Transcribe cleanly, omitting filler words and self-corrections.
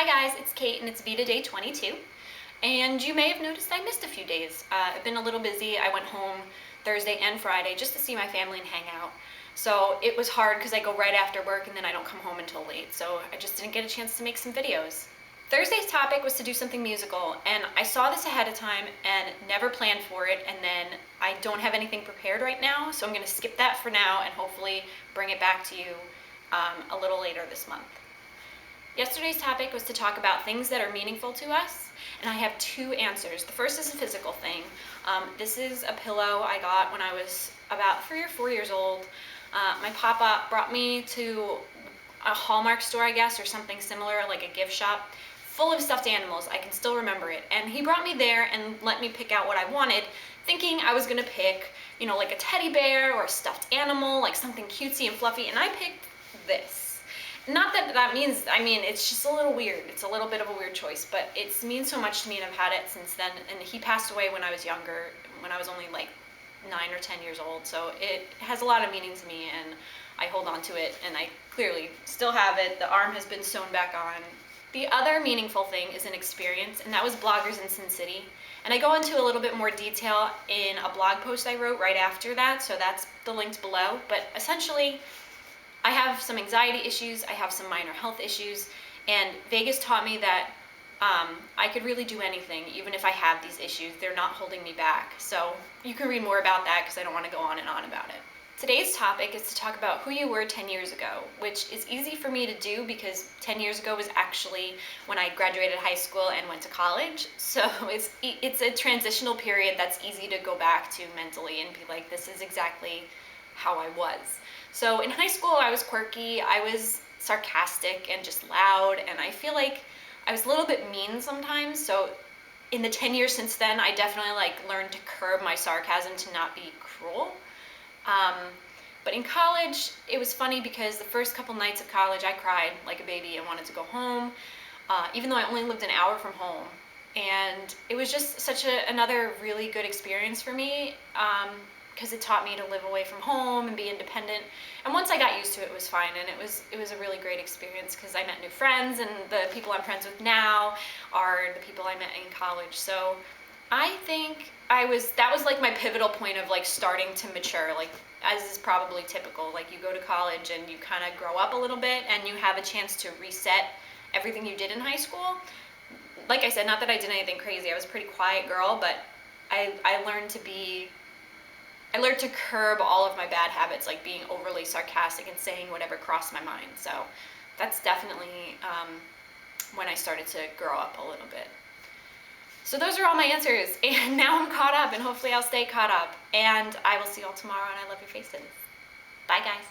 Hi guys, it's Kate and it's VEDA day 22. And you may have noticed I missed a few days. I've been a little busy. I went home Thursday and Friday just to see my family and hang out. So it was hard because I go right after work and then I don't come home until late. So I just didn't get a chance to make some videos. Thursday's topic was to do something musical, and I saw this ahead of time and never planned for it, and then I don't have anything prepared right now, so I'm going to skip that for now and hopefully bring it back to you a little later this month. Yesterday's topic was to talk about things that are meaningful to us, and I have two answers. The first is a physical thing. This is a pillow I got when I was about 3 or 4 years old. My papa brought me to a Hallmark store, I guess, or something similar, like a gift shop, full of stuffed animals. I can still remember it. And he brought me there and let me pick out what I wanted, thinking I was gonna pick, like a teddy bear or a stuffed animal, like something cutesy and fluffy, and I picked this. Not that that means, it's just a little weird. It's a little bit of a weird choice, but it means so much to me, and I've had it since then. And he passed away when I was younger, when I was only like 9 or 10 years old, so it has a lot of meaning to me, and I hold on to it, and I clearly still have it. The arm has been sewn back on. The other meaningful thing is an experience, and that was Bloggers in Sin City. And I go into a little bit more detail in a blog post I wrote right after that, so that's the links below. But essentially, I have some anxiety issues, I have some minor health issues, and Vegas taught me that I could really do anything, even if I have these issues. They're not holding me back. So you can read more about that because I don't want to go on and on about it. Today's topic is to talk about who you were 10 years ago, which is easy for me to do because 10 years ago was actually when I graduated high school and went to college. So it's a transitional period that's easy to go back to mentally and be like, this is exactly how I was. So in high school, I was quirky, I was sarcastic and just loud, and I feel like I was a little bit mean sometimes. So in the 10 years since then, I definitely learned to curb my sarcasm to not be cruel. But in college, it was funny because the first couple nights of college, I cried like a baby and wanted to go home, even though I only lived an hour from home. And it was just such another really good experience for me, because it taught me to live away from home and be independent. And once I got used to it, it was fine, and it was a really great experience because I met new friends, and the people I'm friends with now are the people I met in college. So I think that was like my pivotal point of starting to mature, as is probably typical. You go to college and you kind of grow up a little bit and you have a chance to reset everything you did in high school. Like I said, not that I did anything crazy. I was a pretty quiet girl, but I learned to curb all of my bad habits, like being overly sarcastic and saying whatever crossed my mind. So that's definitely when I started to grow up a little bit. So those are all my answers, and now I'm caught up, and hopefully I'll stay caught up. And I will see you all tomorrow, and I love your faces. Bye, guys.